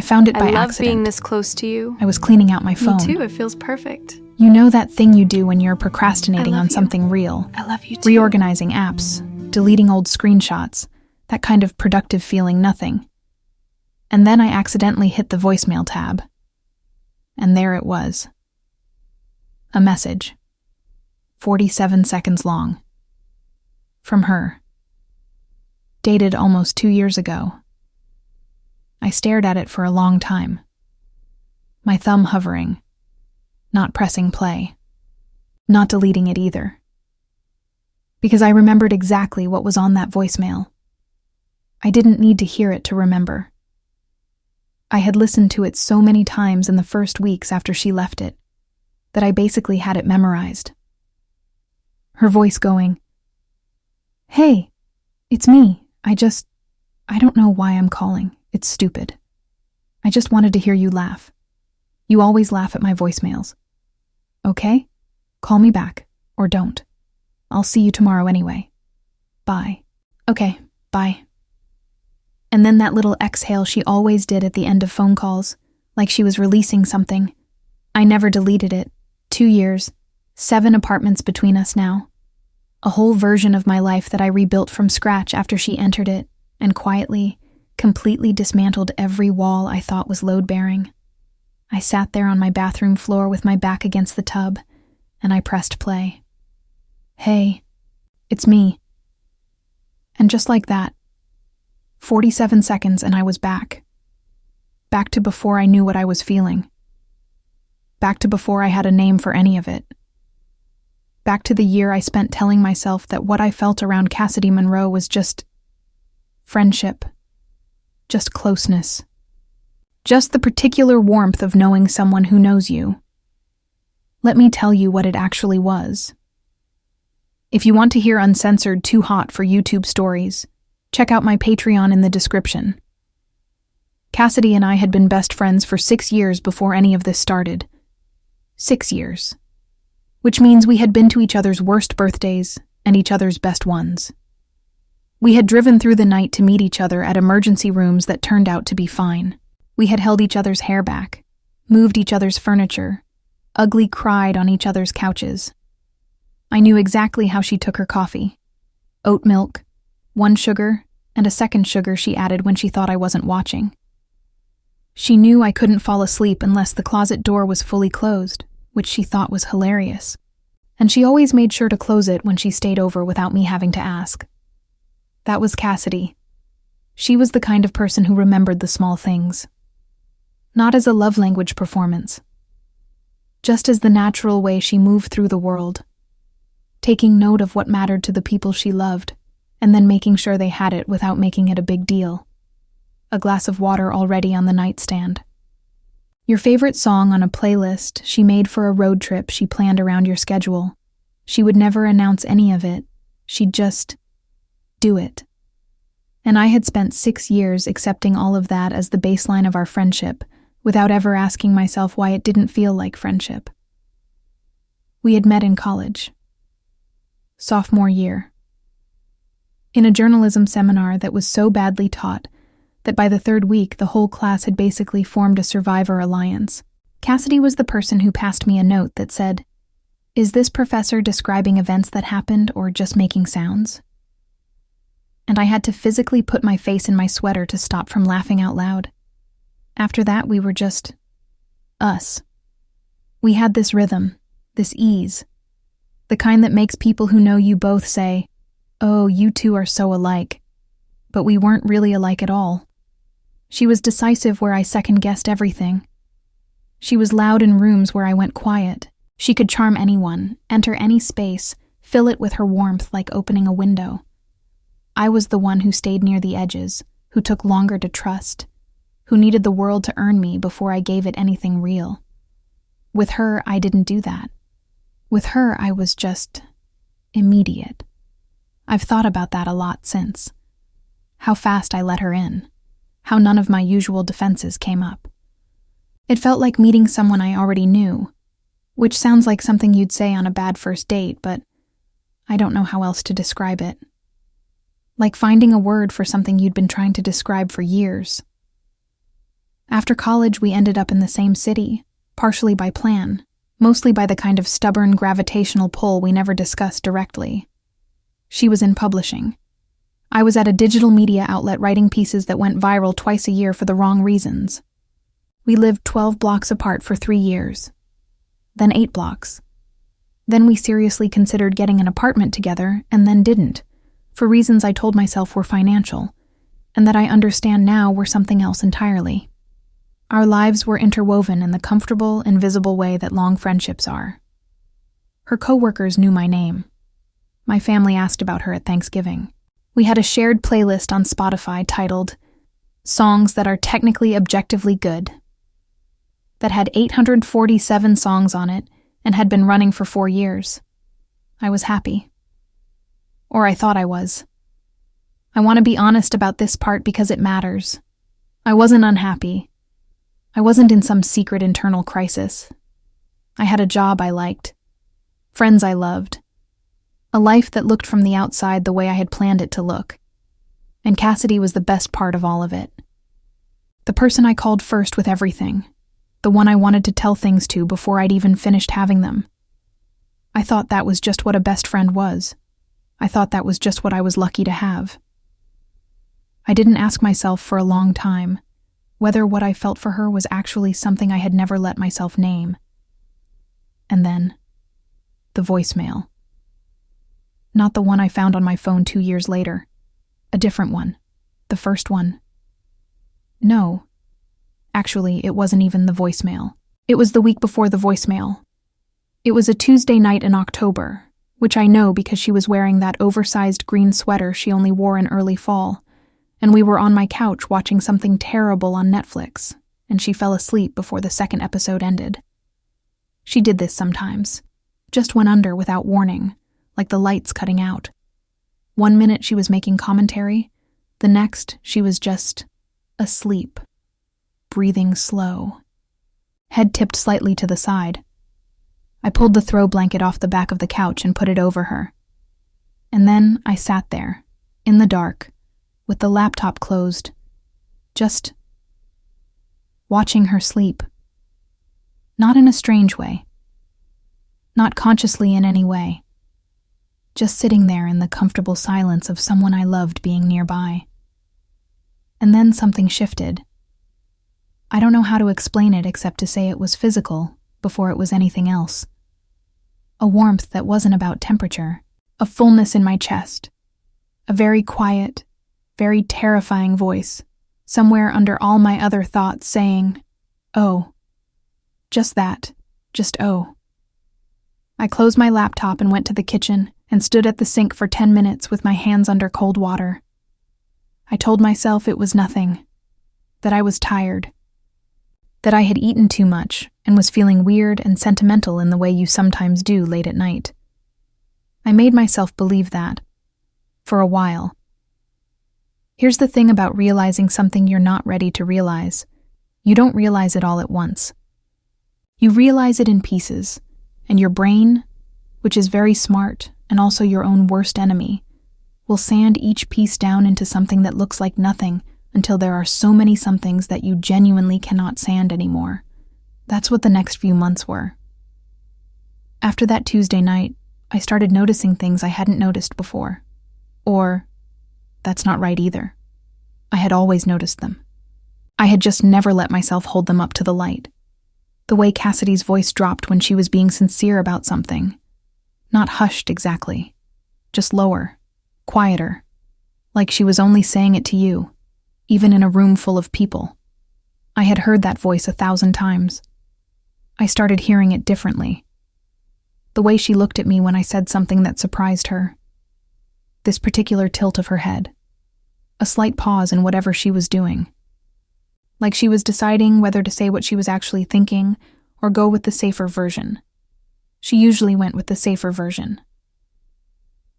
found it I by love accident. being this close to you. I was cleaning out my phone. Me too, it feels perfect. You know that thing you do when you're procrastinating I love on you. something real? I love you too. Reorganizing apps, deleting old screenshots, that kind of productive feeling nothing. And then I accidentally hit the voicemail tab. And there it was. A message. 47 seconds long. From her. Dated almost 2 years ago. I stared at it for a long time. My thumb hovering. Not pressing play. Not deleting it either. Because I remembered exactly what was on that voicemail. I didn't need to hear it to remember. I had listened to it so many times in the first weeks after she left it, that I basically had it memorized. Her voice going, "Hey, it's me. I don't know why I'm calling. It's stupid. I just wanted to hear you laugh. You always laugh at my voicemails. Okay? Call me back, or don't. I'll see you tomorrow anyway. Bye." Okay, bye. And then that little exhale she always did at the end of phone calls, like she was releasing something. I never deleted it. 2 years, 7 apartments between us now. A whole version of my life that I rebuilt from scratch after she entered it, and quietly, completely dismantled every wall I thought was load-bearing. I sat there on my bathroom floor with my back against the tub, and I pressed play. "Hey, it's me." And just like that, 47 seconds and I was back. Back to before I knew what I was feeling. Back to before I had a name for any of it. Back to the year I spent telling myself that what I felt around Cassidy Monroe was just friendship, just closeness, just the particular warmth of knowing someone who knows you. Let me tell you what it actually was. If you want to hear uncensored too hot for YouTube stories, check out my Patreon in the description. Cassidy and I had been best friends for 6 years before any of this started. 6 years. Which means we had been to each other's worst birthdays and each other's best ones. We had driven through the night to meet each other at emergency rooms that turned out to be fine. We had held each other's hair back, moved each other's furniture, ugly cried on each other's couches. I knew exactly how she took her coffee. Oat milk, 1 sugar, and a 2nd sugar she added when she thought I wasn't watching. She knew I couldn't fall asleep unless the closet door was fully closed, which she thought was hilarious. And she always made sure to close it when she stayed over without me having to ask. That was Cassidy. She was the kind of person who remembered the small things. Not as a love language performance. Just as the natural way she moved through the world. Taking note of what mattered to the people she loved, and then making sure they had it without making it a big deal. A glass of water already on the nightstand. Your favorite song on a playlist she made for a road trip she planned around your schedule. She would never announce any of it. She'd just do it. And I had spent 6 years accepting all of that as the baseline of our friendship, without ever asking myself why it didn't feel like friendship. We had met in college. Sophomore year. In a journalism seminar that was so badly taught that by the 3rd week the whole class had basically formed a survivor alliance. Cassidy was the person who passed me a note that said, "Is this professor describing events that happened or just making sounds?" And I had to physically put my face in my sweater to stop from laughing out loud. After that, we were just us. We had this rhythm, this ease, the kind that makes people who know you both say, "Oh, you two are so alike." But we weren't really alike at all. She was decisive where I second-guessed everything. She was loud in rooms where I went quiet. She could charm anyone, enter any space, fill it with her warmth like opening a window. I was the one who stayed near the edges, who took longer to trust, who needed the world to earn me before I gave it anything real. With her, I didn't do that. With her, I was just immediate. I've thought about that a lot since. How fast I let her in. How none of my usual defenses came up. It felt like meeting someone I already knew, which sounds like something you'd say on a bad first date, but I don't know how else to describe it. Like finding a word for something you'd been trying to describe for years. After college, we ended up in the same city, partially by plan, mostly by the kind of stubborn gravitational pull we never discussed directly. She was in publishing. I was at a digital media outlet writing pieces that went viral twice a year for the wrong reasons. We lived 12 blocks apart for 3 years, then 8 blocks. Then we seriously considered getting an apartment together and then didn't, for reasons I told myself were financial, and that I understand now were something else entirely. Our lives were interwoven in the comfortable, invisible way that long friendships are. Her coworkers knew my name. My family asked about her at Thanksgiving. We had a shared playlist on Spotify titled Songs That Are Technically Objectively Good, that had 847 songs on it and had been running for 4 years. I was happy. Or I thought I was. I want to be honest about this part because it matters. I wasn't unhappy. I wasn't in some secret internal crisis. I had a job I liked, friends I loved, a life that looked from the outside the way I had planned it to look. And Cassidy was the best part of all of it. The person I called first with everything, the one I wanted to tell things to before I'd even finished having them. I thought that was just what a best friend was. I thought that was just what I was lucky to have. I didn't ask myself for a long time whether what I felt for her was actually something I had never let myself name. And then, the voicemail. Not the one I found on my phone 2 years later. A different one. The first one. No. Actually, it wasn't even the voicemail. It was the week before the voicemail. It was a Tuesday night in October, which I know because she was wearing that oversized green sweater she only wore in early fall, and we were on my couch watching something terrible on Netflix, and she fell asleep before the second episode ended. She did this sometimes. Just went under without warning, like the lights cutting out. 1 minute she was making commentary, the next she was just asleep, breathing slow, head tipped slightly to the side. I pulled the throw blanket off the back of the couch and put it over her. And then I sat there, in the dark, with the laptop closed, just watching her sleep. Not in a strange way. Not consciously in any way. Just sitting there in the comfortable silence of someone I loved being nearby. And then something shifted. I don't know how to explain it except to say it was physical before it was anything else. A warmth that wasn't about temperature, a fullness in my chest, a very quiet, very terrifying voice, somewhere under all my other thoughts saying, "Oh." Just that, just oh. I closed my laptop and went to the kitchen and stood at the sink for 10 minutes with my hands under cold water. I told myself it was nothing, that I was tired, that I had eaten too much and was feeling weird and sentimental in the way you sometimes do late at night. I made myself believe that, for a while. Here's the thing about realizing something you're not ready to realize. You don't realize it all at once. You realize it in pieces, and your brain, which is very smart and also your own worst enemy, will sand each piece down into something that looks like nothing until there are so many somethings that you genuinely cannot sand anymore. That's what the next few months were. After that Tuesday night, I started noticing things I hadn't noticed before. Or, that's not right either. I had always noticed them. I had just never let myself hold them up to the light. The way Cassidy's voice dropped when she was being sincere about something. Not hushed exactly, just lower, quieter, like she was only saying it to you, even in a room full of people. I had heard that voice 1,000 times. I started hearing it differently. The way she looked at me when I said something that surprised her. This particular tilt of her head. A slight pause in whatever she was doing. Like she was deciding whether to say what she was actually thinking or go with the safer version. She usually went with the safer version.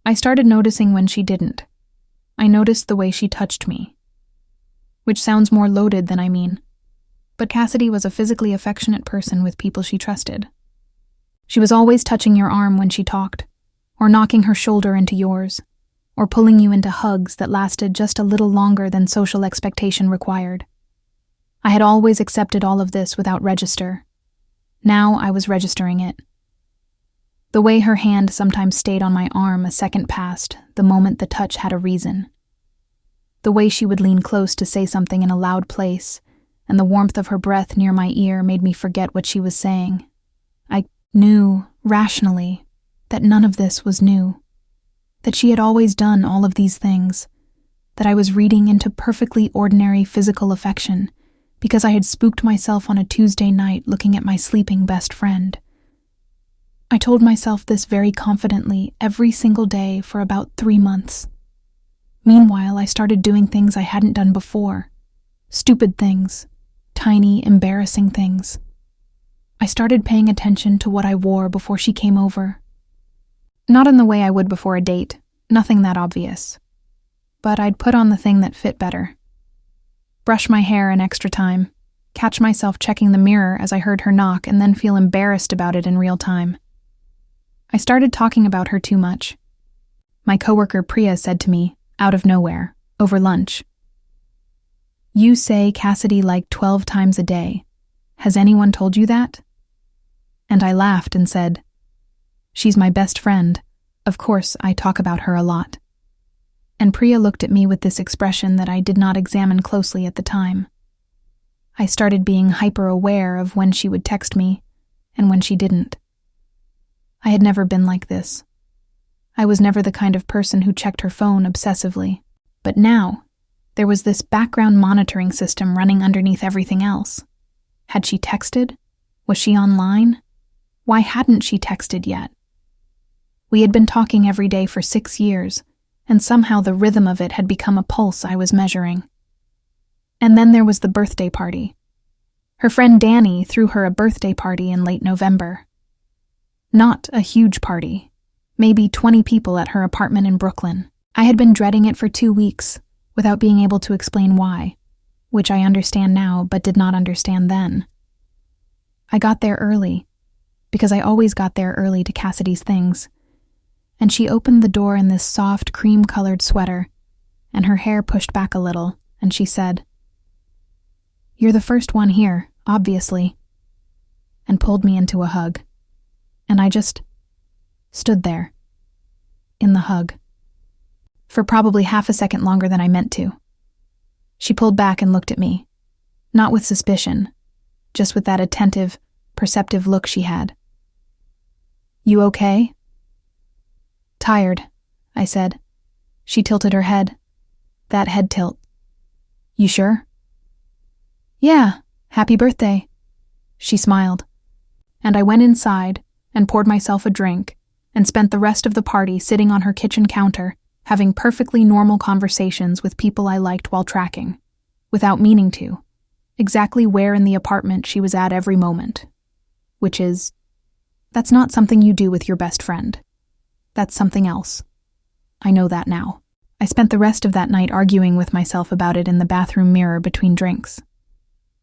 I started noticing when she didn't. I noticed the way she touched me. Which sounds more loaded than I mean. But Cassidy was a physically affectionate person with people she trusted. She was always touching your arm when she talked, or knocking her shoulder into yours, or pulling you into hugs that lasted just a little longer than social expectation required. I had always accepted all of this without register. Now I was registering it. The way her hand sometimes stayed on my arm a second past the moment the touch had a reason. The way she would lean close to say something in a loud place, and the warmth of her breath near my ear made me forget what she was saying. I knew, rationally, that none of this was new. That she had always done all of these things. That I was reading into perfectly ordinary physical affection because I had spooked myself on a Tuesday night looking at my sleeping best friend. I told myself this very confidently every single day for about 3 months. Meanwhile, I started doing things I hadn't done before. Stupid things. Tiny, embarrassing things. I started paying attention to what I wore before she came over. Not in the way I would before a date, nothing that obvious. But I'd put on the thing that fit better. Brush my hair an extra time, catch myself checking the mirror as I heard her knock, and then feel embarrassed about it in real time. I started talking about her too much. My coworker Priya said to me, out of nowhere, over lunch, "You say Cassidy like 12 times a day. Has anyone told you that?" And I laughed and said, "She's my best friend. Of course, I talk about her a lot." And Priya looked at me with this expression that I did not examine closely at the time. I started being hyper-aware of when she would text me and when she didn't. I had never been like this. I was never the kind of person who checked her phone obsessively. But now, there was this background monitoring system running underneath everything else. Had she texted? Was she online? Why hadn't she texted yet? We had been talking every day for 6 years, and somehow the rhythm of it had become a pulse I was measuring. And then there was the birthday party. Her friend Danny threw her a birthday party in late November. Not a huge party. Maybe 20 people at her apartment in Brooklyn. I had been dreading it for 2 weeks, without being able to explain why, which I understand now but did not understand then. I got there early, because I always got there early to Cassidy's things, and she opened the door in this soft cream-colored sweater, and her hair pushed back a little, and she said, "You're the first one here, obviously," and pulled me into a hug. And I just stood there, in the hug, for probably half a second longer than I meant to. She pulled back and looked at me, not with suspicion, just with that attentive, perceptive look she had. "You okay?" "Tired," I said. She tilted her head. That head tilt. "You sure?" "Yeah, happy birthday." She smiled. And I went inside and poured myself a drink and spent the rest of the party sitting on her kitchen counter, having perfectly normal conversations with people I liked while tracking, without meaning to, exactly where in the apartment she was at every moment. Which is, that's not something you do with your best friend. That's something else. I know that now. I spent the rest of that night arguing with myself about it in the bathroom mirror between drinks.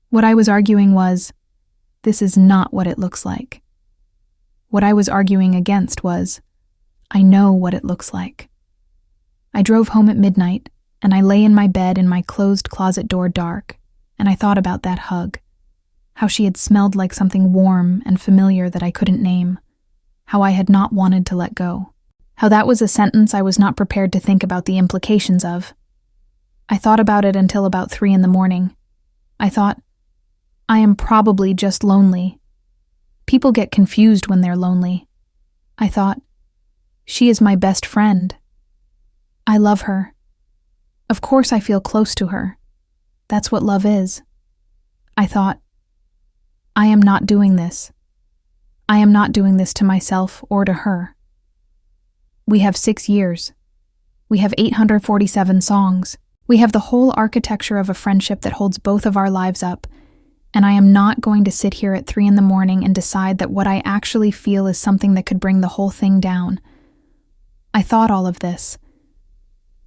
What I was arguing was, this is not what it looks like. What I was arguing against was, I know what it looks like. I drove home at midnight, and I lay in my bed in my closed closet door dark, and I thought about that hug. How she had smelled like something warm and familiar that I couldn't name. How I had not wanted to let go. How that was a sentence I was not prepared to think about the implications of. I thought about it until about 3 a.m. I thought, I am probably just lonely. People get confused when they're lonely. I thought, she is my best friend. I love her. Of course I feel close to her. That's what love is. I thought, I am not doing this. I am not doing this to myself or to her. We have 6 years. We have 847 songs. We have the whole architecture of a friendship that holds both of our lives up, and I am not going to sit here at 3 a.m. and decide that what I actually feel is something that could bring the whole thing down. I thought all of this,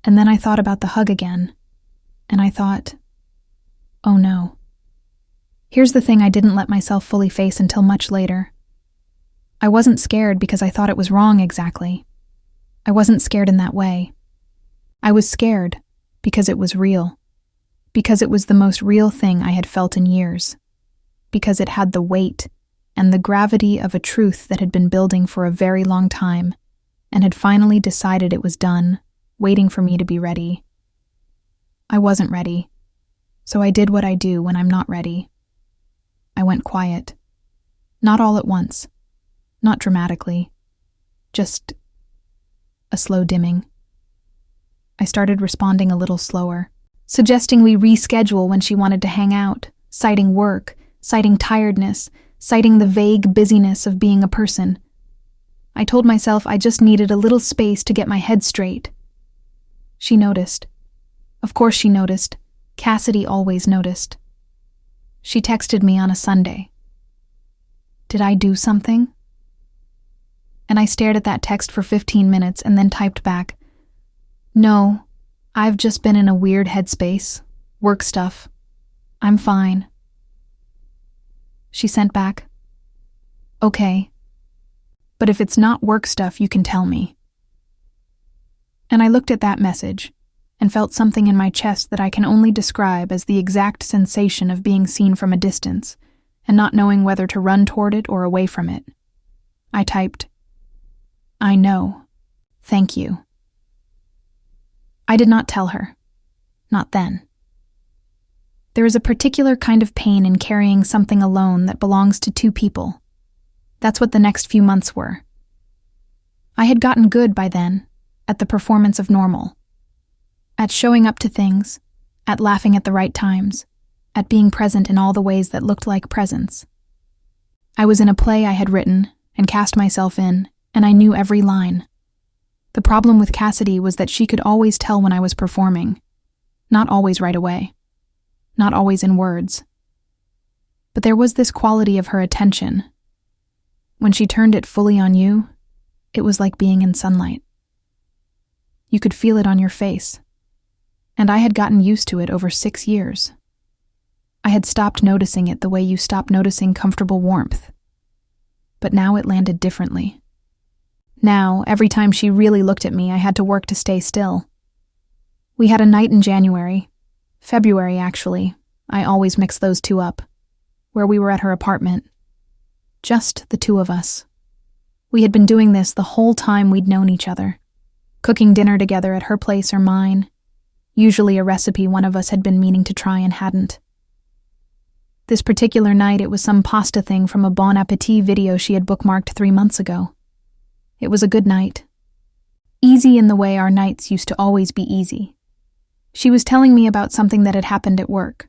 and then I thought about the hug again, and I thought, oh no. Here's the thing I didn't let myself fully face until much later. I wasn't scared because I thought it was wrong exactly. I wasn't scared in that way. I was scared because it was real. because it was the most real thing I had felt in years, because it had the weight and the gravity of a truth that had been building for a very long time and had finally decided it was done, waiting for me to be ready. I wasn't ready, so I did what I do when I'm not ready. I went quiet. Not all at once. Not dramatically. Just a slow dimming. I started responding a little slower, suggesting we reschedule when she wanted to hang out, citing work, citing tiredness, citing the vague busyness of being a person. I told myself I just needed a little space to get my head straight. She noticed. Of course she noticed. Cassidy always noticed. She texted me on a Sunday. Did I do something? And I stared at that text for 15 minutes and then typed back, "No, I've just been in a weird headspace. Work stuff. I'm fine." She sent back, "Okay, but if it's not work stuff, you can tell me." And I looked at that message and felt something in my chest that I can only describe as the exact sensation of being seen from a distance and not knowing whether to run toward it or away from it. I typed, "I know. Thank you." I did not tell her. Not then. There is a particular kind of pain in carrying something alone that belongs to two people. That's what the next few months were. I had gotten good by then at the performance of normal, at showing up to things, at laughing at the right times, at being present in all the ways that looked like presence. I was in a play I had written and cast myself in, and I knew every line. The problem with Cassidy was that she could always tell when I was performing, not always right away, not always in words. But there was this quality of her attention. When she turned it fully on you, it was like being in sunlight. You could feel it on your face, and I had gotten used to it over 6 years. I had stopped noticing it the way you stop noticing comfortable warmth. But now it landed differently. Now, every time she really looked at me, I had to work to stay still. We had a night in January, February actually, I always mix those two up, where we were at her apartment. Just the two of us. We had been doing this the whole time we'd known each other, cooking dinner together at her place or mine, usually a recipe one of us had been meaning to try and hadn't. This particular night it was some pasta thing from a Bon Appetit video she had bookmarked 3 months ago. It was a good night. Easy in the way our nights used to always be easy. She was telling me about something that had happened at work.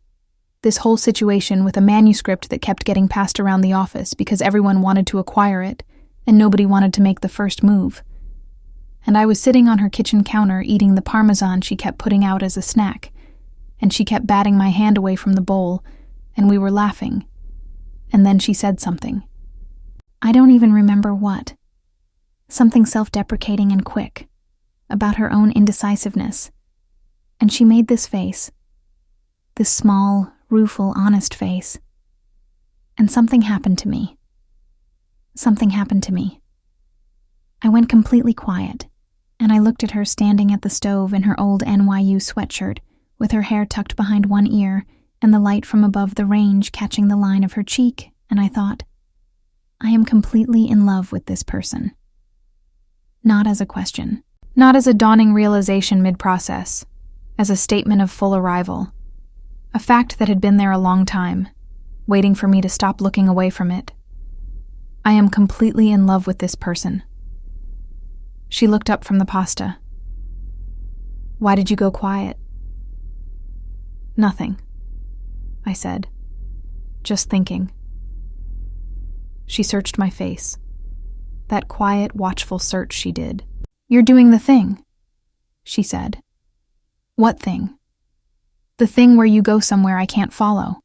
This whole situation with a manuscript that kept getting passed around the office because everyone wanted to acquire it and nobody wanted to make the first move. And I was sitting on her kitchen counter eating the Parmesan she kept putting out as a snack, and she kept batting my hand away from the bowl, and we were laughing. And then she said something. I don't even remember what. Something self-deprecating and quick, about her own indecisiveness. And she made this face. This small, rueful, honest face. And something happened to me. Something happened to me. I went completely quiet, and I looked at her standing at the stove in her old NYU sweatshirt, with her hair tucked behind one ear and the light from above the range catching the line of her cheek, and I thought, I am completely in love with this person. Not as a question. Not as a dawning realization mid-process. As a statement of full arrival. A fact that had been there a long time, waiting for me to stop looking away from it. I am completely in love with this person. She looked up from the pasta. Why did you go quiet? Nothing, I said. Just thinking. She searched my face. That quiet, watchful search she did. You're doing the thing, she said. What thing? The thing where you go somewhere I can't follow.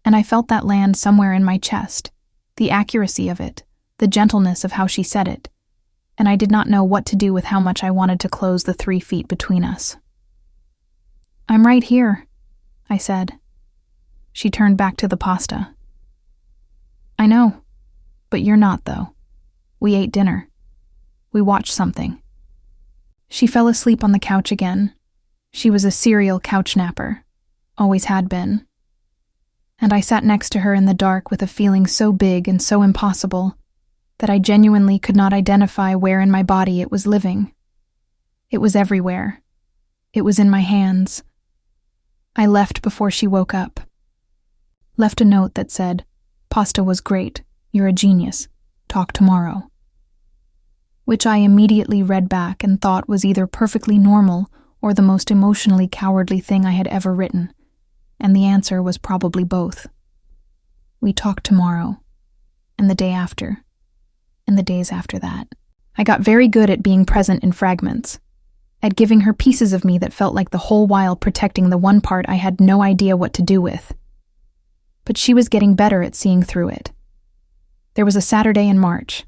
And I felt that land somewhere in my chest, the accuracy of it, the gentleness of how she said it, and I did not know what to do with how much I wanted to close the 3 feet between us. I'm right here, I said. She turned back to the pasta. I know, but you're not, though. We ate dinner. We watched something. She fell asleep on the couch again. She was a serial couch napper. always had been. And I sat next to her in the dark with a feeling so big and so impossible that I genuinely could not identify where in my body it was living. It was everywhere. It was in my hands. I left before she woke up. Left a note that said, "Pasta was great. You're a genius. Talk tomorrow." Which I immediately read back and thought was either perfectly normal or the most emotionally cowardly thing I had ever written, and the answer was probably both. We talked tomorrow, and the day after, and the days after that. I got very good at being present in fragments, at giving her pieces of me that felt like the whole while protecting the one part I had no idea what to do with. But she was getting better at seeing through it. There was a Saturday in March.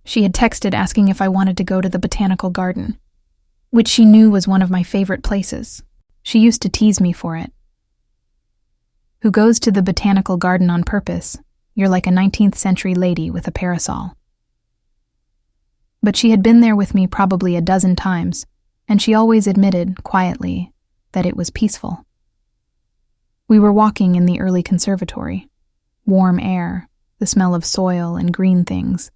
She had texted asking if I wanted to go to the botanical garden, which she knew was one of my favorite places. She used to tease me for it. Who goes to the botanical garden on purpose? You're like a 19th century lady with a parasol. But she had been there with me probably a dozen times, and she always admitted, quietly, that it was peaceful. We were walking in the early conservatory. Warm air, the smell of soil and green things.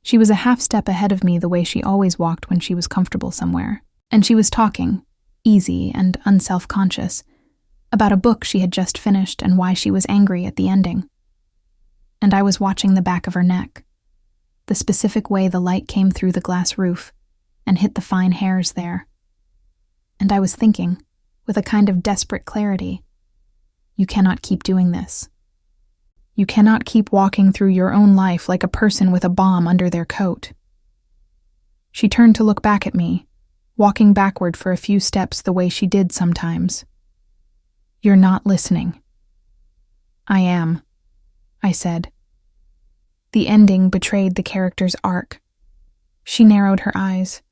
She was a half step ahead of me the way she always walked when she was comfortable somewhere, and she was talking, easy and unself-conscious, about a book she had just finished and why she was angry at the ending. And I was watching the back of her neck, the specific way the light came through the glass roof and hit the fine hairs there. And I was thinking, with a kind of desperate clarity, you cannot keep doing this. You cannot keep walking through your own life like a person with a bomb under their coat. She turned to look back at me, walking backward for a few steps the way she did sometimes. You're not listening. I am, I said. The ending betrayed the character's arc. She narrowed her eyes.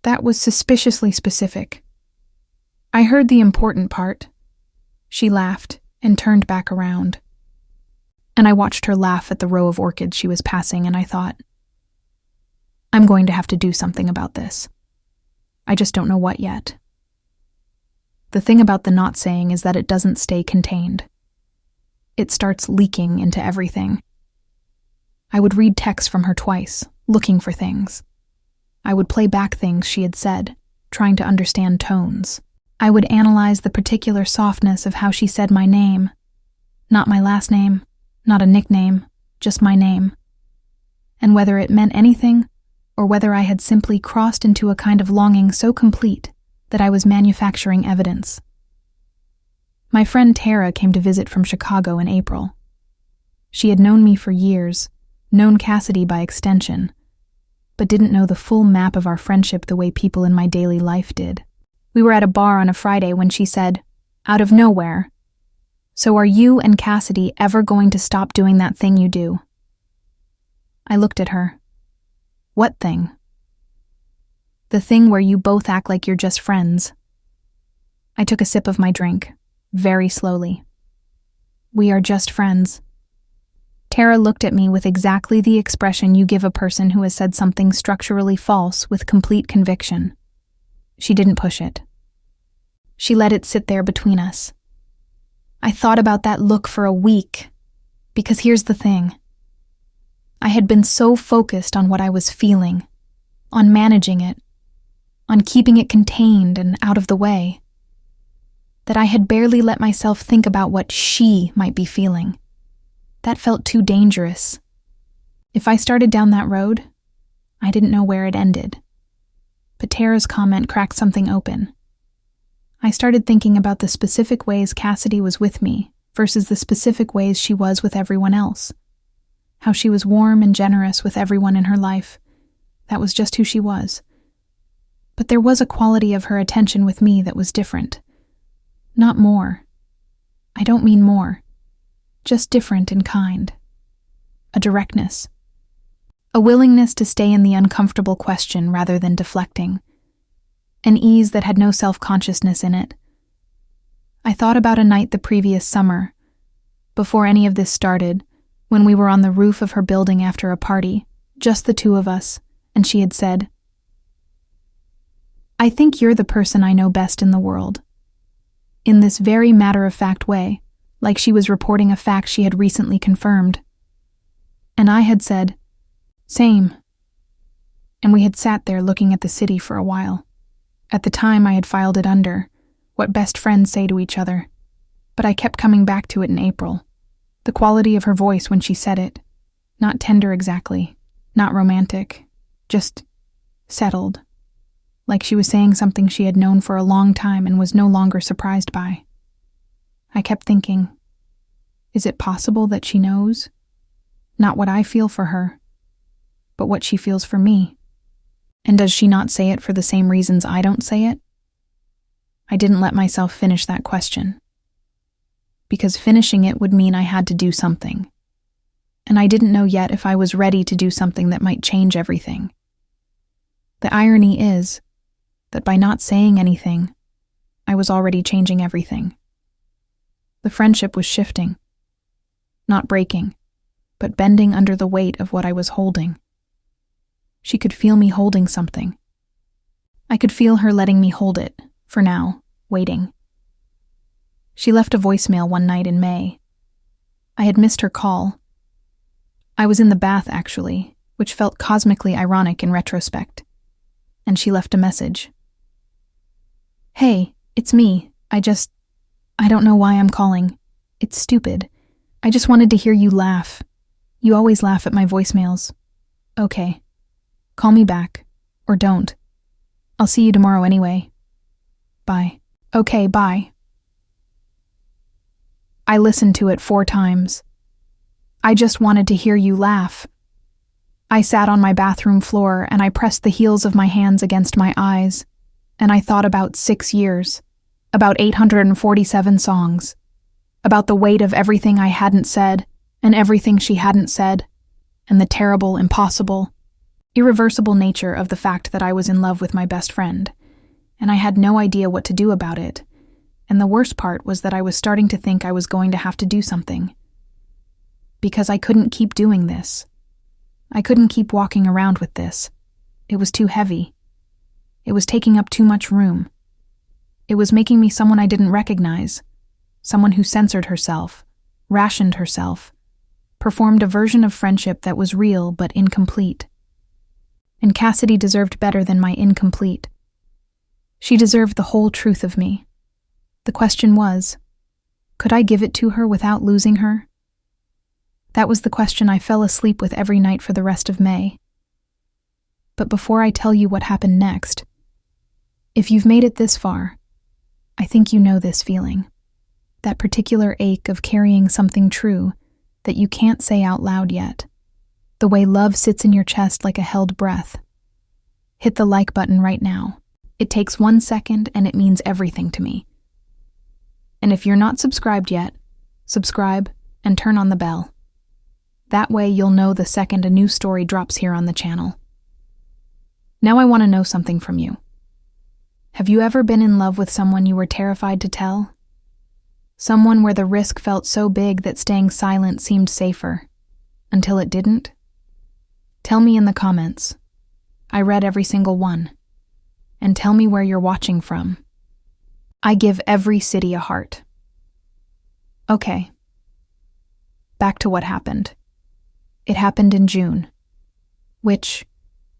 That was suspiciously specific. I heard the important part. She laughed and turned back around. And I watched her laugh at the row of orchids she was passing, and I thought, I'm going to have to do something about this. I just don't know what yet. The thing about the not saying is that it doesn't stay contained. It starts leaking into everything. I would read texts from her twice, looking for things. I would play back things she had said, trying to understand tones. I would analyze the particular softness of how she said my name. Not my last name, not a nickname, just my name. And whether it meant anything, or whether I had simply crossed into a kind of longing so complete that I was manufacturing evidence. My friend Tara came to visit from Chicago in April. She had known me for years, known Cassidy by extension, but didn't know the full map of our friendship the way people in my daily life did. We were at a bar on a Friday when she said, out of nowhere, "So are you and Cassidy ever going to stop doing that thing you do?" I looked at her. What thing? The thing where you both act like you're just friends. I took a sip of my drink, very slowly. We are just friends. Tara looked at me with exactly the expression you give a person who has said something structurally false with complete conviction. She didn't push it. She let it sit there between us. I thought about that look for a week, because here's the thing. I had been so focused on what I was feeling, on managing it, on keeping it contained and out of the way, that I had barely let myself think about what she might be feeling. That felt too dangerous. If I started down that road, I didn't know where it ended. But Tara's comment cracked something open. I started thinking about the specific ways Cassidy was with me versus the specific ways she was with everyone else. How she was warm and generous with everyone in her life. That was just who she was. But there was a quality of her attention with me that was different. Not more. I don't mean more. Just different in kind. A directness. A willingness to stay in the uncomfortable question rather than deflecting. An ease that had no self-consciousness in it. I thought about a night the previous summer, before any of this started, when we were on the roof of her building after a party, just the two of us, and she had said, "I think you're the person I know best in the world. in this very matter-of-fact way, like she was reporting a fact she had recently confirmed. And I had said, "Same." And we had sat there looking at the city for a while. At the time, I had filed it under, what best friends say to each other. But I kept coming back to it in April. The quality of her voice when she said it. Not tender exactly, not romantic, just settled. Like she was saying something she had known for a long time and was no longer surprised by. I kept thinking, is it possible that she knows? Not what I feel for her, but what she feels for me. And does she not say it for the same reasons I don't say it? I didn't let myself finish that question. Because finishing it would mean I had to do something. And I didn't know yet if I was ready to do something that might change everything. The irony is that by not saying anything, I was already changing everything. The friendship was shifting. Not breaking, but bending under the weight of what I was holding. She could feel me holding something. I could feel her letting me hold it, for now, waiting. She left a voicemail one night in May. I had missed her call. I was in the bath, actually, which felt cosmically ironic in retrospect. And she left a message. "Hey, it's me. I don't know why I'm calling. It's stupid. I just wanted to hear you laugh. You always laugh at my voicemails. Okay. Call me back. Or don't. I'll see you tomorrow anyway. Bye." "Okay, bye." I listened to it 4 times. I just wanted to hear you laugh. I sat on my bathroom floor and I pressed the heels of my hands against my eyes, and I thought about 6 years, about 847 songs, about the weight of everything I hadn't said and everything she hadn't said, and the terrible, impossible, irreversible nature of the fact that I was in love with my best friend, and I had no idea what to do about it. And the worst part was that I was starting to think I was going to have to do something. Because I couldn't keep doing this. I couldn't keep walking around with this. It was too heavy. It was taking up too much room. It was making me someone I didn't recognize. Someone who censored herself, rationed herself, performed a version of friendship that was real but incomplete. And Cassidy deserved better than my incomplete. She deserved the whole truth of me. The question was, could I give it to her without losing her? That was the question I fell asleep with every night for the rest of May. But before I tell you what happened next, if you've made it this far, I think you know this feeling. That particular ache of carrying something true that you can't say out loud yet. The way love sits in your chest like a held breath. Hit the like button right now. It takes 1 second and it means everything to me. And if you're not subscribed yet, subscribe and turn on the bell. That way you'll know the second a new story drops here on the channel. Now I want to know something from you. Have you ever been in love with someone you were terrified to tell? Someone where the risk felt so big that staying silent seemed safer, until it didn't? Tell me in the comments. I read every single one. And tell me where you're watching from. I give every city a heart. Okay. Back to what happened. It happened in June, which,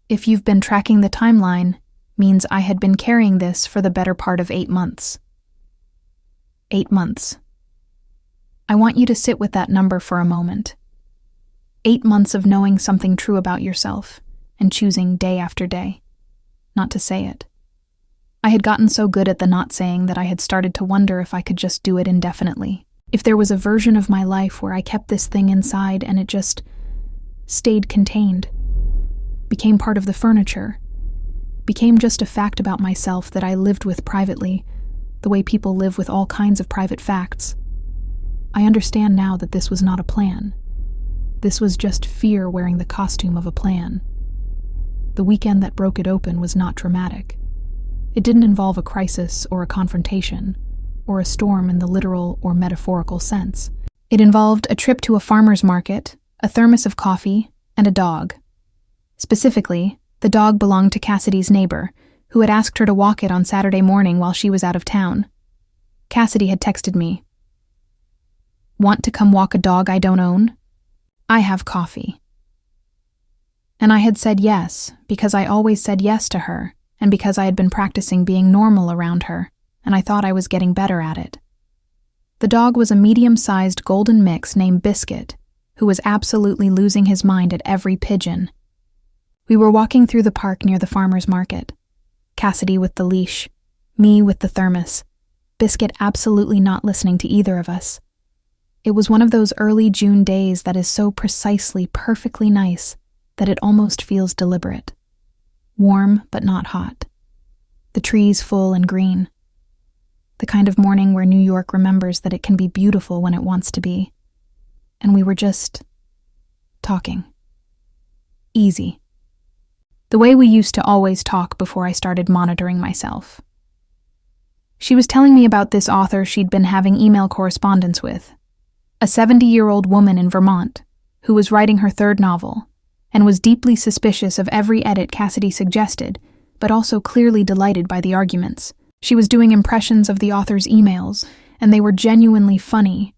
if you've been tracking the timeline, means I had been carrying this for the better part of 8 months. 8 months. I want you to sit with that number for a moment. 8 months of knowing something true about yourself and choosing day after day not to say it. I had gotten so good at the not saying that I had started to wonder if I could just do it indefinitely. If there was a version of my life where I kept this thing inside and it just stayed contained, became part of the furniture, became just a fact about myself that I lived with privately, the way people live with all kinds of private facts. I understand now that this was not a plan. This was just fear wearing the costume of a plan. The weekend that broke it open was not dramatic. It didn't involve a crisis or a confrontation, or a storm in the literal or metaphorical sense. It involved a trip to a farmer's market, a thermos of coffee, and a dog. Specifically, the dog belonged to Cassidy's neighbor, who had asked her to walk it on Saturday morning while she was out of town. Cassidy had texted me, "Want to come walk a dog I don't own? I have coffee." And I had said yes, because I always said yes to her, and because I had been practicing being normal around her, and I thought I was getting better at it. The dog was a medium-sized golden mix named Biscuit, who was absolutely losing his mind at every pigeon. We were walking through the park near the farmer's market. Cassidy with the leash, me with the thermos, Biscuit absolutely not listening to either of us. It was one of those early June days that is so precisely perfectly nice that it almost feels deliberate. Warm but not hot. The trees full and green. The kind of morning where New York remembers that it can be beautiful when it wants to be. And we were just talking. Easy. The way we used to always talk before I started monitoring myself. She was telling me about this author she'd been having email correspondence with, a 70-year-old woman in Vermont who was writing her third novel and was deeply suspicious of every edit Cassidy suggested, but also clearly delighted by the arguments. She was doing impressions of the author's emails, and they were genuinely funny,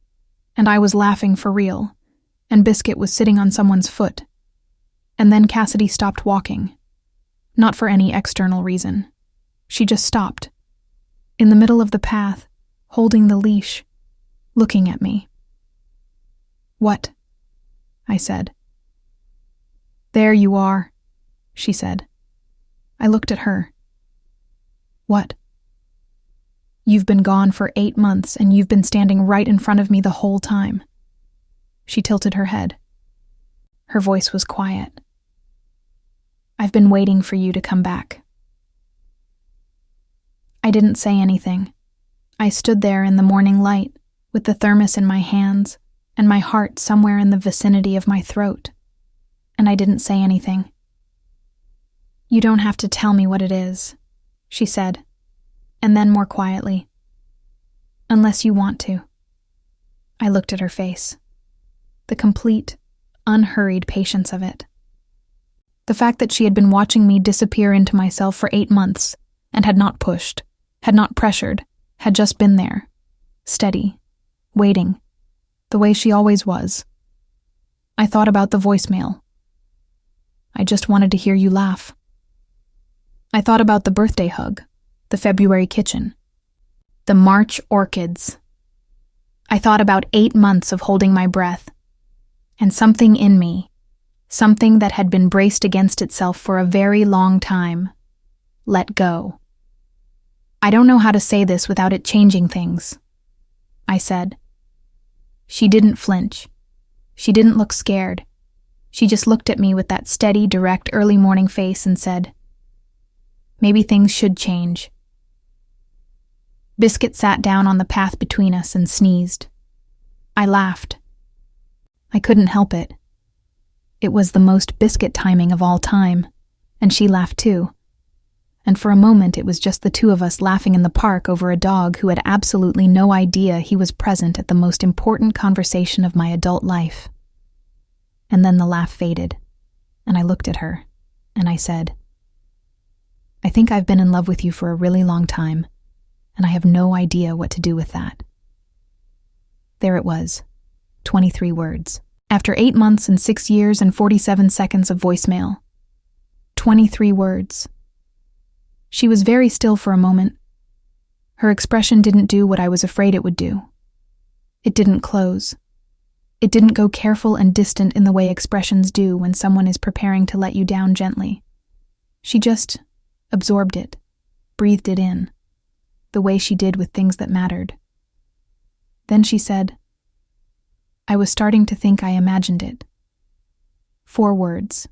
and I was laughing for real, and Biscuit was sitting on someone's foot. And then Cassidy stopped walking. Not for any external reason. She just stopped. In the middle of the path, holding the leash, looking at me. "What?" I said. "There you are," she said. I looked at her. "What?" "You've been gone for 8 months and you've been standing right in front of me the whole time." She tilted her head. Her voice was quiet. "I've been waiting for you to come back." I didn't say anything. I stood there in the morning light, with the thermos in my hands, and my heart somewhere in the vicinity of my throat. And I didn't say anything. "You don't have to tell me what it is," she said, and then more quietly, "Unless you want to." I looked at her face. The complete, unhurried patience of it. The fact that she had been watching me disappear into myself for 8 months, and had not pushed, had not pressured, had just been there, steady, waiting, the way she always was. I thought about the voicemail. "I just wanted to hear you laugh." I thought about the birthday hug, the February kitchen, the March orchids. I thought about 8 months of holding my breath, and something in me, something that had been braced against itself for a very long time, let go. "I don't know how to say this without it changing things," I said. She didn't flinch. She didn't look scared. She just looked at me with that steady, direct, early morning face and said, "Maybe things should change." Biscuit sat down on the path between us and sneezed. I laughed. I couldn't help it. It was the most Biscuit timing of all time, and she laughed too. And for a moment it was just the two of us laughing in the park over a dog who had absolutely no idea he was present at the most important conversation of my adult life. And then the laugh faded, and I looked at her, and I said, "I think I've been in love with you for a really long time, and I have no idea what to do with that." There it was, 23 words. After 8 months and 6 years and 47 seconds of voicemail. 23 words. She was very still for a moment. Her expression didn't do what I was afraid it would do. It didn't close. It didn't go careful and distant in the way expressions do when someone is preparing to let you down gently. She just absorbed it, breathed it in, the way she did with things that mattered. Then she said, "I was starting to think I imagined it." 4 words.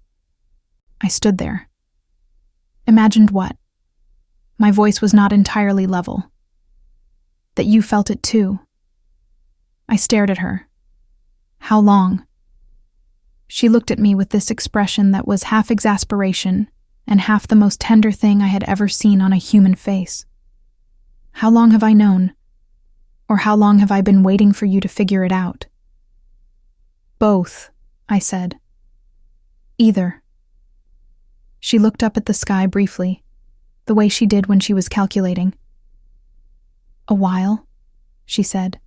I stood there. Imagined what? My voice was not entirely level. That you felt it too. I stared at her. How long? She looked at me with this expression that was half exasperation and half the most tender thing I had ever seen on a human face. How long have I known? Or how long have I been waiting for you to figure it out? Both, I said. Either. She looked up at the sky briefly, the way she did when she was calculating. A while, she said.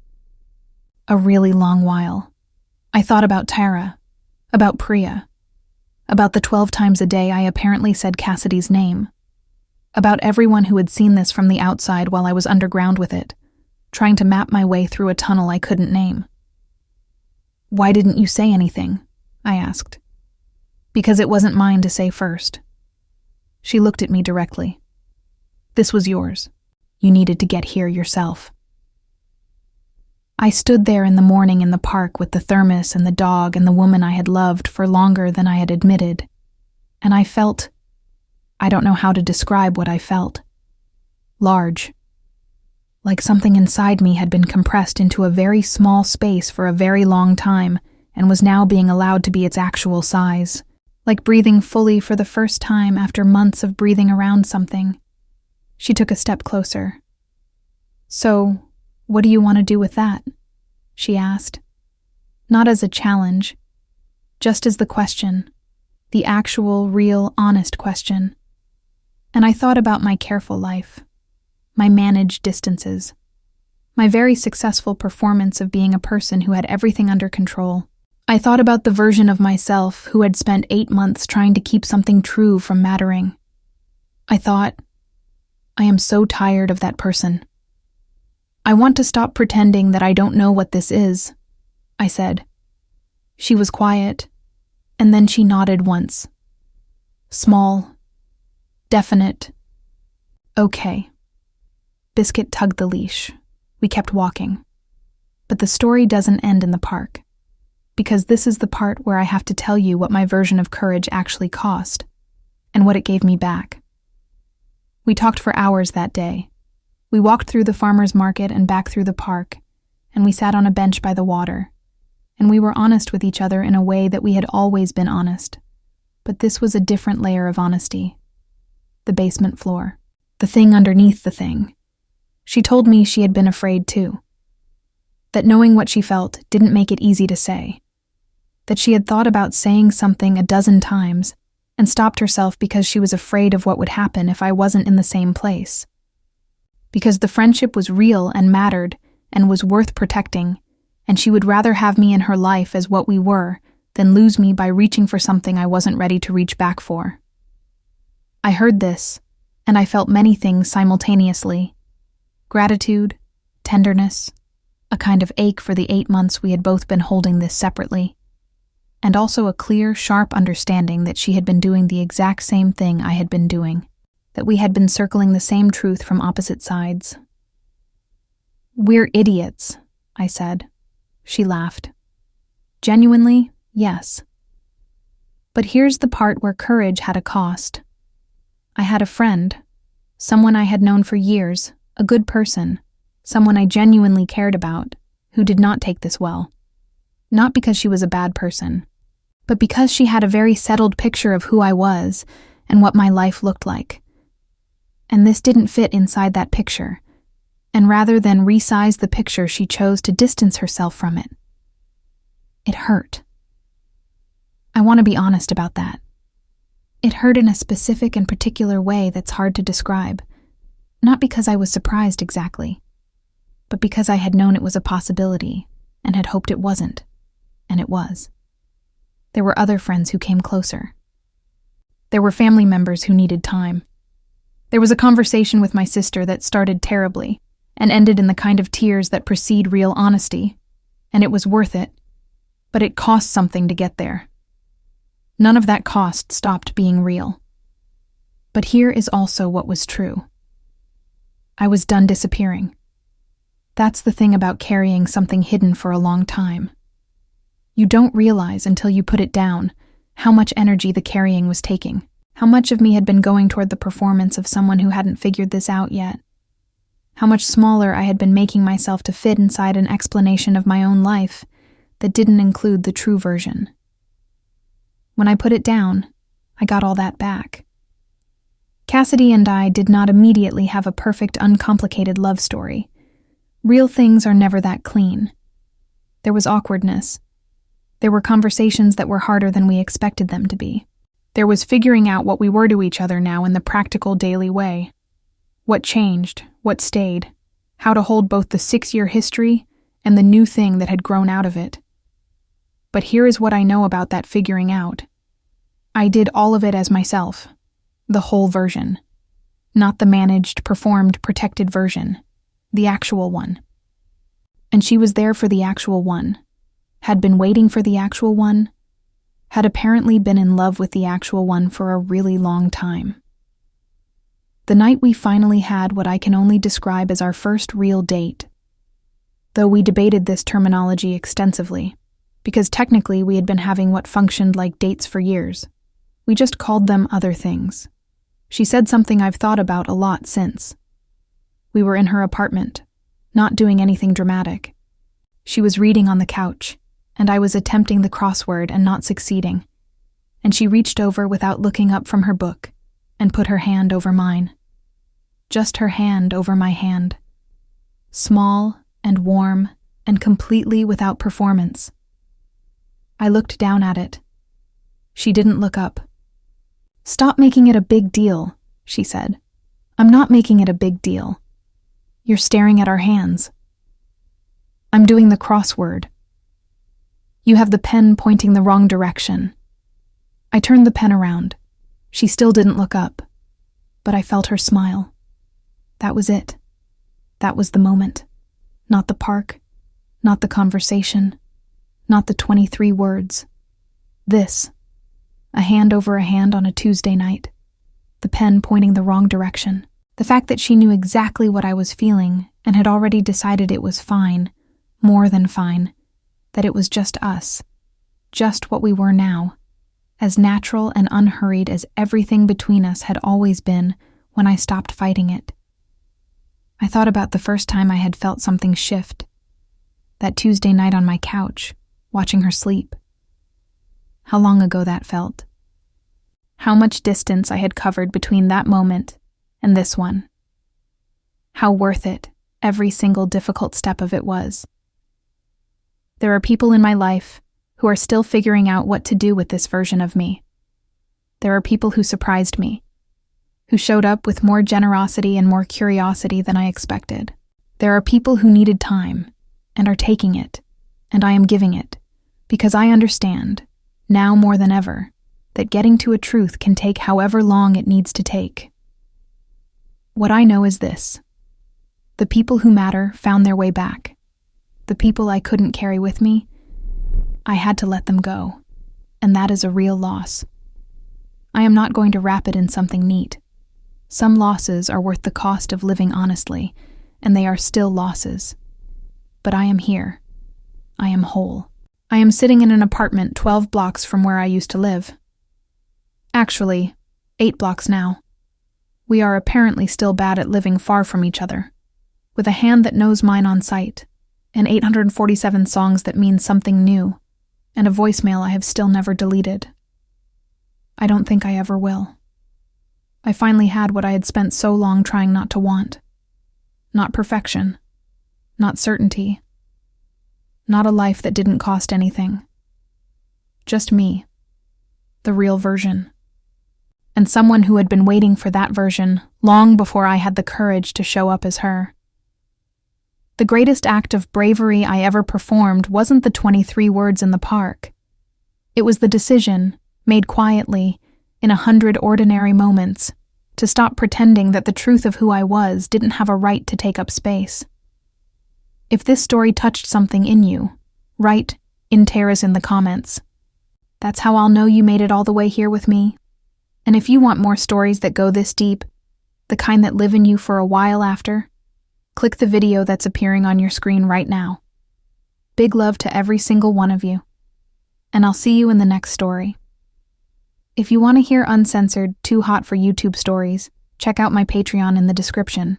A really long while. I thought about Tara, about Priya, about the 12 times a day I apparently said Cassidy's name, about everyone who had seen this from the outside while I was underground with it, trying to map my way through a tunnel I couldn't name. Why didn't you say anything? I asked. Because it wasn't mine to say first. She looked at me directly. This was yours. You needed to get here yourself. I stood there in the morning in the park with the thermos and the dog and the woman I had loved for longer than I had admitted, and I felt, I don't know how to describe what I felt. Large. Like something inside me had been compressed into a very small space for a very long time and was now being allowed to be its actual size, like breathing fully for the first time after months of breathing around something. She took a step closer. So, what do you want to do with that? She asked. Not as a challenge, just as the question, the actual, real, honest question. And I thought about my careful life, my managed distances, my very successful performance of being a person who had everything under control. I thought about the version of myself who had spent 8 months trying to keep something true from mattering. I thought, I am so tired of that person. I want to stop pretending that I don't know what this is, I said. She was quiet, and then she nodded once. Small, definite. Okay. Biscuit tugged the leash. We kept walking. But the story doesn't end in the park, because this is the part where I have to tell you what my version of courage actually cost, and what it gave me back. We talked for hours that day. We walked through the farmer's market and back through the park, and we sat on a bench by the water, and we were honest with each other in a way that we had always been honest. But this was a different layer of honesty. The basement floor. The thing underneath the thing. She told me she had been afraid too. That knowing what she felt didn't make it easy to say. That she had thought about saying something a dozen times and stopped herself because she was afraid of what would happen if I wasn't in the same place. Because the friendship was real and mattered and was worth protecting, and she would rather have me in her life as what we were than lose me by reaching for something I wasn't ready to reach back for. I heard this, and I felt many things simultaneously. Gratitude, tenderness, a kind of ache for the 8 months we had both been holding this separately, and also a clear, sharp understanding that she had been doing the exact same thing I had been doing, that we had been circling the same truth from opposite sides. We're idiots, I said. She laughed. Genuinely, yes. But here's the part where courage had a cost. I had a friend, someone I had known for years, a good person, someone I genuinely cared about, who did not take this well. Not because she was a bad person, but because she had a very settled picture of who I was and what my life looked like. And this didn't fit inside that picture, and rather than resize the picture, she chose to distance herself from it. It hurt. I want to be honest about that. It hurt in a specific and particular way that's hard to describe, not because I was surprised exactly, but because I had known it was a possibility and had hoped it wasn't, and it was. There were other friends who came closer. There were family members who needed time. There was a conversation with my sister that started terribly and ended in the kind of tears that precede real honesty, and it was worth it, but it cost something to get there. None of that cost stopped being real. But here is also what was true. I was done disappearing. That's the thing about carrying something hidden for a long time. You don't realize until you put it down how much energy the carrying was taking. How much of me had been going toward the performance of someone who hadn't figured this out yet. How much smaller I had been making myself to fit inside an explanation of my own life that didn't include the true version. When I put it down, I got all that back. Cassidy and I did not immediately have a perfect, uncomplicated love story. Real things are never that clean. There was awkwardness. There were conversations that were harder than we expected them to be. There was figuring out what we were to each other now in the practical daily way. What changed, what stayed, how to hold both the 6-year history and the new thing that had grown out of it. But here is what I know about that figuring out. I did all of it as myself, the whole version. Not the managed, performed, protected version, the actual one. And she was there for the actual one, had been waiting for the actual one, had apparently been in love with the actual one for a really long time. The night we finally had what I can only describe as our first real date, though we debated this terminology extensively, because technically we had been having what functioned like dates for years. We just called them other things. She said something I've thought about a lot since. We were in her apartment, not doing anything dramatic. She was reading on the couch, and I was attempting the crossword and not succeeding, and she reached over without looking up from her book and put her hand over mine. Just her hand over my hand. Small and warm and completely without performance. I looked down at it. She didn't look up. "Stop making it a big deal," she said. "I'm not making it a big deal. You're staring at our hands. I'm doing the crossword. You have the pen pointing the wrong direction." I turned the pen around. She still didn't look up, but I felt her smile. That was it. That was the moment. Not the park, not the conversation, not the 23 words. This. A hand over a hand on a Tuesday night. The pen pointing the wrong direction. The fact that she knew exactly what I was feeling and had already decided it was fine, more than fine, that it was just us, just what we were now, as natural and unhurried as everything between us had always been when I stopped fighting it. I thought about the first time I had felt something shift, that Tuesday night on my couch, watching her sleep. How long ago that felt. How much distance I had covered between that moment and this one. How worth it every single difficult step of it was. There are people in my life who are still figuring out what to do with this version of me. There are people who surprised me, who showed up with more generosity and more curiosity than I expected. There are people who needed time and are taking it, and I am giving it, because I understand, now more than ever, that getting to a truth can take however long it needs to take. What I know is this. The people who matter found their way back. The people I couldn't carry with me, I had to let them go, and that is a real loss. I am not going to wrap it in something neat. Some losses are worth the cost of living honestly, and they are still losses. But I am here. I am whole. I am sitting in an apartment 12 blocks from where I used to live. Actually, 8 blocks now. We are apparently still bad at living far from each other, with a hand that knows mine on sight, and 847 songs that mean something new, and a voicemail I have still never deleted. I don't think I ever will. I finally had what I had spent so long trying not to want. Not perfection. Not certainty. Not a life that didn't cost anything. Just me. The real version. And someone who had been waiting for that version long before I had the courage to show up as her. The greatest act of bravery I ever performed wasn't the 23 words in the park. It was the decision, made quietly, in 100 ordinary moments, to stop pretending that the truth of who I was didn't have a right to take up space. If this story touched something in you, write "in Terrace" in the comments. That's how I'll know you made it all the way here with me. And if you want more stories that go this deep, the kind that live in you for a while after, click the video that's appearing on your screen right now. Big love to every single one of you. And I'll see you in the next story. If you want to hear uncensored, too hot for YouTube stories, check out my Patreon in the description.